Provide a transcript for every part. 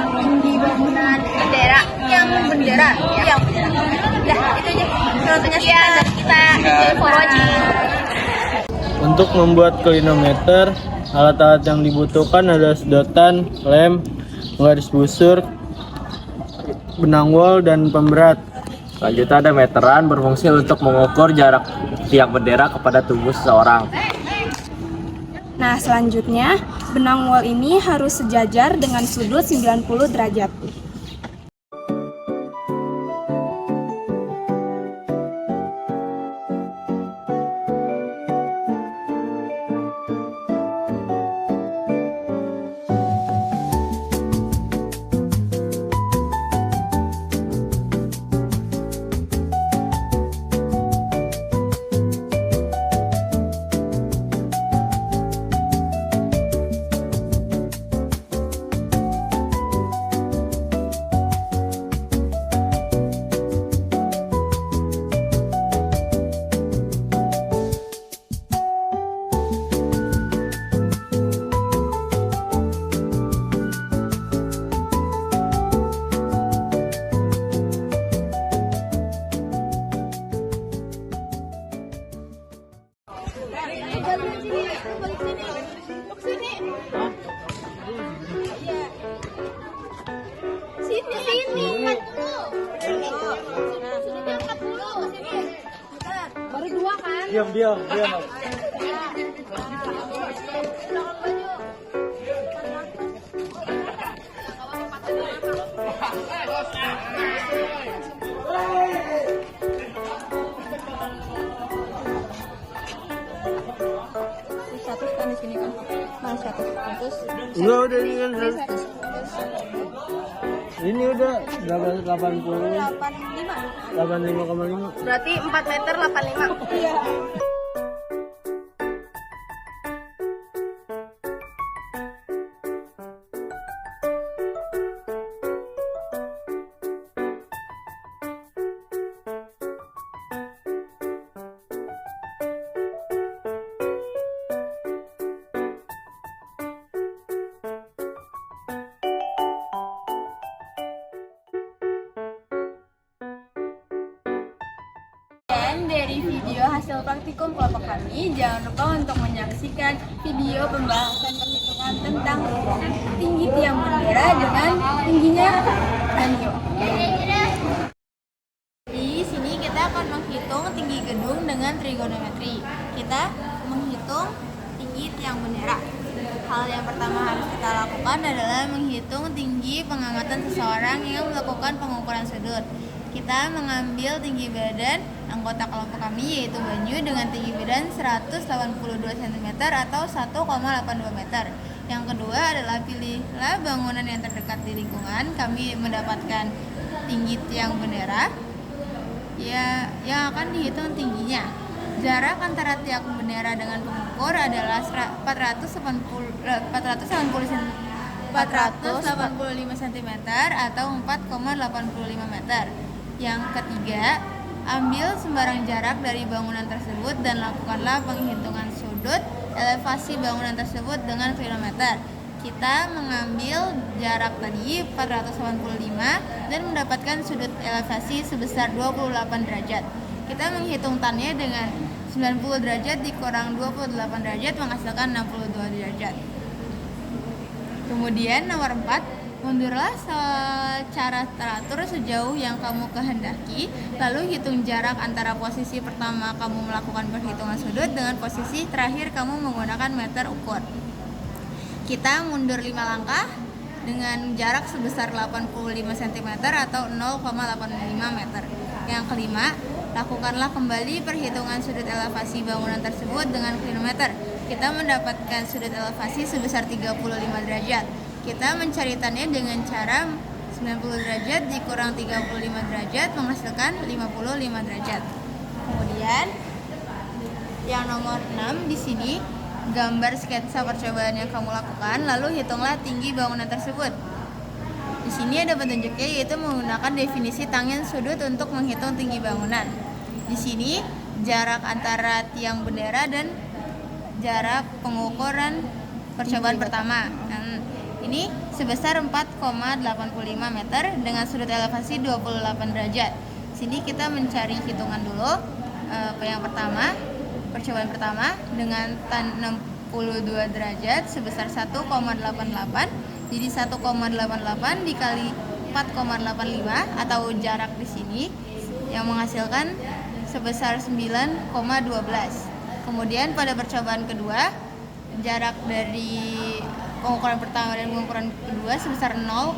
tinggi bangunan bendera. Udah, itu aja. Selanjutnya kita. Thank for watching. Untuk membuat klinometer, alat-alat yang dibutuhkan adalah sedotan, lem, garis busur, benang wol, dan pemberat. Selanjutnya ada meteran berfungsi untuk mengukur jarak tiang bendera kepada tubuh seseorang. Nah, selanjutnya benang wol ini harus sejajar dengan sudut 90 derajat. Baru 2 kan? Diam. Satu kan di sini kan. Mana 100? Enggak, udah ini kan. Ini udah 80. 85,5. Berarti 4 meter 85. Iya. Dari video hasil praktikum kelompok kami, jangan lupa untuk menyaksikan video pembahasan perhitungan tentang tinggi tiang bendera dengan tingginya radio. Di sini kita akan menghitung tinggi gedung dengan trigonometri. Kita menghitung tinggi tiang bendera. Hal yang pertama harus kita lakukan adalah menghitung tinggi pengangkatan seseorang yang melakukan pengukuran sudut. Kita mengambil tinggi badan anggota kelompok kami yaitu Banyu dengan tinggi badan 182 cm atau 1,82 meter. Yang kedua adalah pilihlah bangunan yang terdekat di lingkungan. Kami mendapatkan tinggi tiang bendera yang akan dihitung tingginya. Jarak antara tiang bendera dengan pengukur adalah 485 cm atau 4,85 meter. Yang ketiga, ambil sembarang jarak dari bangunan tersebut dan lakukanlah penghitungan sudut elevasi bangunan tersebut dengan kilometer. Kita mengambil jarak tadi 485 dan mendapatkan sudut elevasi sebesar 28 derajat. Kita menghitung tannya dengan 90 derajat dikurang 28 derajat menghasilkan 62 derajat. Kemudian nomor 4, mundurlah secara teratur sejauh yang kamu kehendaki, lalu hitung jarak antara posisi pertama kamu melakukan perhitungan sudut dengan posisi terakhir kamu menggunakan meter ukur. Kita mundur 5 langkah dengan jarak sebesar 85 cm atau 0,85 meter. Yang kelima, lakukanlah kembali perhitungan sudut elevasi bangunan tersebut dengan kilometer. Kita mendapatkan sudut elevasi sebesar 35 derajat. Kita mencari tannya dengan cara 90 derajat dikurang 35 derajat menghasilkan 55 derajat. Kemudian yang nomor 6 di sini gambar sketsa percobaan yang kamu lakukan, lalu hitunglah tinggi bangunan tersebut. Di sini ada petunjuknya yaitu menggunakan definisi tangen sudut untuk menghitung tinggi bangunan. Di sini jarak antara tiang bendera dan jarak pengukuran percobaan pertama. Ini sebesar 4,85 meter dengan sudut elevasi 28 derajat. Sini kita mencari hitungan dulu. Yang pertama, percobaan pertama dengan tan 62 derajat sebesar 1,88. Jadi 1,88 dikali 4,85 atau jarak di sini yang menghasilkan sebesar 9,12. Kemudian pada percobaan kedua, jarak dari pengukuran pertama dan pengukuran kedua sebesar 0,85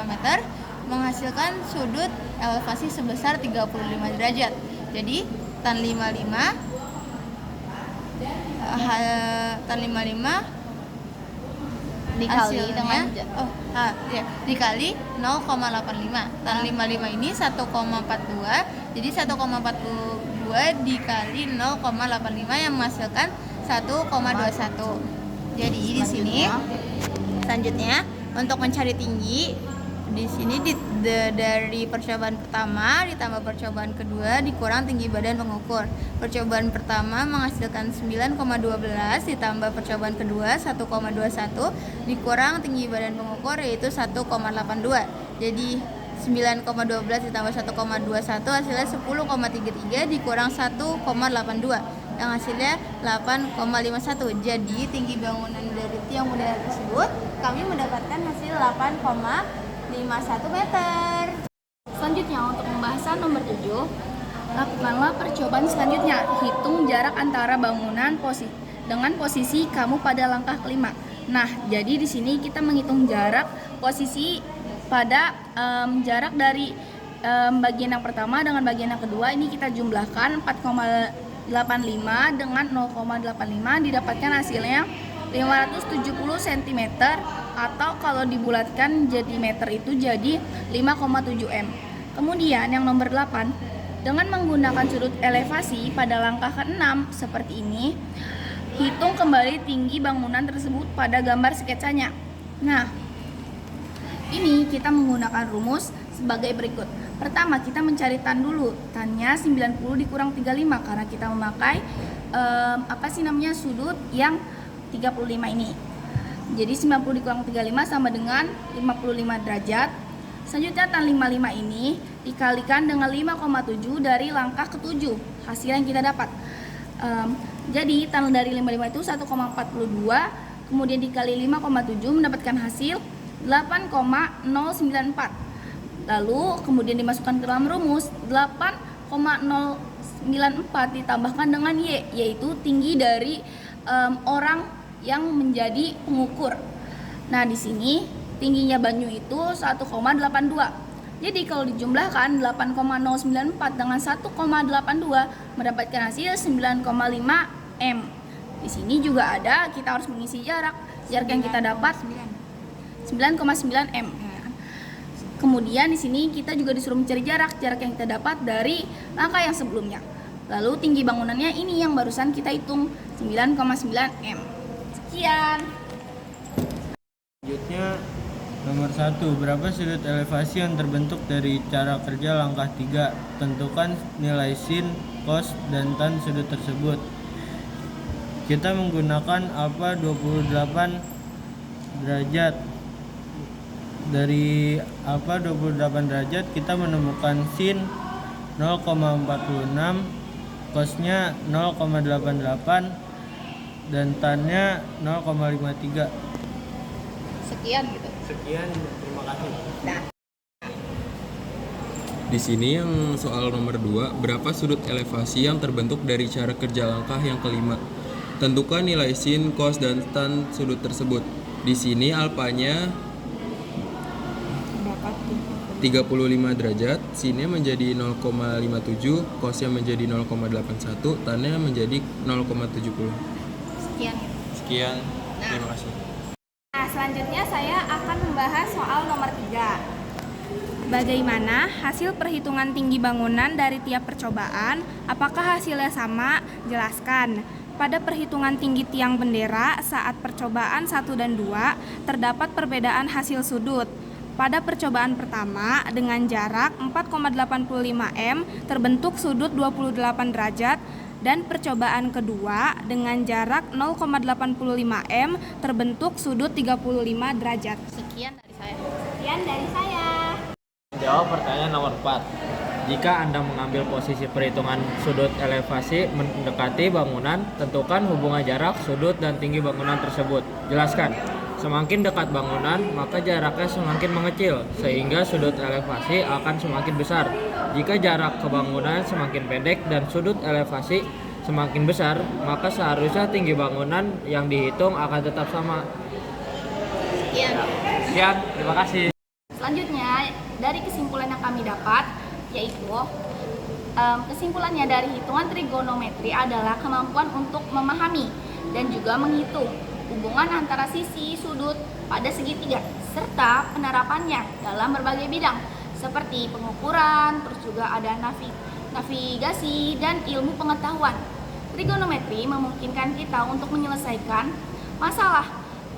meter menghasilkan sudut elevasi sebesar 35 derajat. Jadi tan 55 dikali dengan dikali 0,85. Tan 55 ini 1,42. Jadi 1,42 dikali 0,85 yang menghasilkan 1,21. Jadi di sini selanjutnya untuk mencari tinggi di sini dari percobaan pertama ditambah percobaan kedua dikurang tinggi badan pengukur. Percobaan pertama menghasilkan 9,12 ditambah percobaan kedua 1,21 dikurang tinggi badan pengukur yaitu 1,82. Jadi 9,12 ditambah 1,21 hasilnya 10,33 dikurang 1,82 yang hasilnya 8,51. Jadi tinggi bangunan dari tiang bendera tersebut kami mendapatkan hasil 8,51 meter. Selanjutnya untuk pembahasan nomor 7, lakukanlah percobaan selanjutnya. Hitung jarak antara bangunan dengan posisi kamu pada langkah kelima. Nah, jadi di sini kita menghitung jarak posisi pada jarak dari bagian yang pertama dengan bagian yang kedua. Ini kita jumlahkan 4,85 dengan 0,85 didapatkan hasilnya 570 cm atau kalau dibulatkan jadi meter itu jadi 5,7 m. Kemudian yang nomor 8, dengan menggunakan sudut elevasi pada langkah ke-6 seperti ini, hitung kembali tinggi bangunan tersebut pada gambar sketsanya. Nah, ini kita menggunakan rumus sebagai berikut. Pertama, kita mencari tan dulu. Tannya 90 dikurang 35 karena kita memakai sudut yang 35 ini. Jadi 90 dikurang 35 sama dengan 55 derajat. Selanjutnya tan 55 ini dikalikan dengan 5,7 dari langkah ke-7. Hasil yang kita dapat. Jadi tan dari 55 itu 1,42, kemudian dikali 5,7 mendapatkan hasil 8,094. Lalu kemudian dimasukkan ke dalam rumus 8,094 ditambahkan dengan Y, yaitu tinggi dari orang yang menjadi pengukur. Nah, di sini tingginya Banyu itu 1,82. Jadi kalau dijumlahkan 8,094 dengan 1,82 mendapatkan hasil 9,5 m. Di sini juga ada, kita harus mengisi jarak. Jarak yang kita dapat 9,9 m. Kemudian di sini kita juga disuruh mencari jarak yang kita dapat dari langkah yang sebelumnya. Lalu tinggi bangunannya ini yang barusan kita hitung 9,9 m. Sekian. Selanjutnya nomor 1, berapa sudut elevasi yang terbentuk dari cara kerja langkah 3? Tentukan nilai sin, cos, dan tan sudut tersebut. Kita menggunakan alfa 28 derajat. Dari alfa 28 derajat kita menemukan sin 0,46, cosnya 0,88 dan tannya 0,53. Sekian gitu. Sekian, terima kasih. Di sini yang soal nomor 2, berapa sudut elevasi yang terbentuk dari cara kerja langkah yang kelima? Tentukan nilai sin, cos, dan tan sudut tersebut. Di sini alfanya 35 derajat, sinnya menjadi 0,57, cosnya menjadi 0,81, tannya menjadi 0,70. Sekian. Terima kasih. Nah, selanjutnya saya akan membahas soal nomor 3. Bagaimana hasil perhitungan tinggi bangunan dari tiap percobaan? Apakah hasilnya sama? Jelaskan. Pada perhitungan tinggi tiang bendera saat percobaan 1 dan 2, terdapat perbedaan hasil sudut. Pada percobaan pertama dengan jarak 4,85 m terbentuk sudut 28 derajat dan percobaan kedua dengan jarak 0,85 m terbentuk sudut 35 derajat. Sekian. Sekian dari saya. Jawab pertanyaan nomor 4. Jika Anda mengambil posisi perhitungan sudut elevasi mendekati bangunan, tentukan hubungan jarak, sudut, dan tinggi bangunan tersebut. Jelaskan. Semakin dekat bangunan, maka jaraknya semakin mengecil, sehingga sudut elevasi akan semakin besar. Jika jarak ke bangunan semakin pendek dan sudut elevasi semakin besar, maka seharusnya tinggi bangunan yang dihitung akan tetap sama. Sekian, terima kasih. Selanjutnya, dari kesimpulan yang kami dapat, yaitu kesimpulannya dari hitungan trigonometri adalah kemampuan untuk memahami dan juga menghitung hubungan antara sisi, sudut pada segitiga, serta penerapannya dalam berbagai bidang, seperti pengukuran, terus juga ada navigasi, dan ilmu pengetahuan. Trigonometri memungkinkan kita untuk menyelesaikan masalah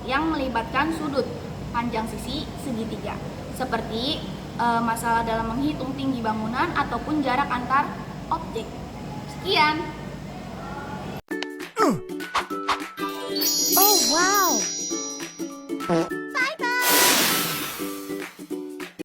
yang melibatkan sudut, panjang sisi, segitiga, seperti masalah dalam menghitung tinggi bangunan ataupun jarak antar objek. Sekian. Oh wow!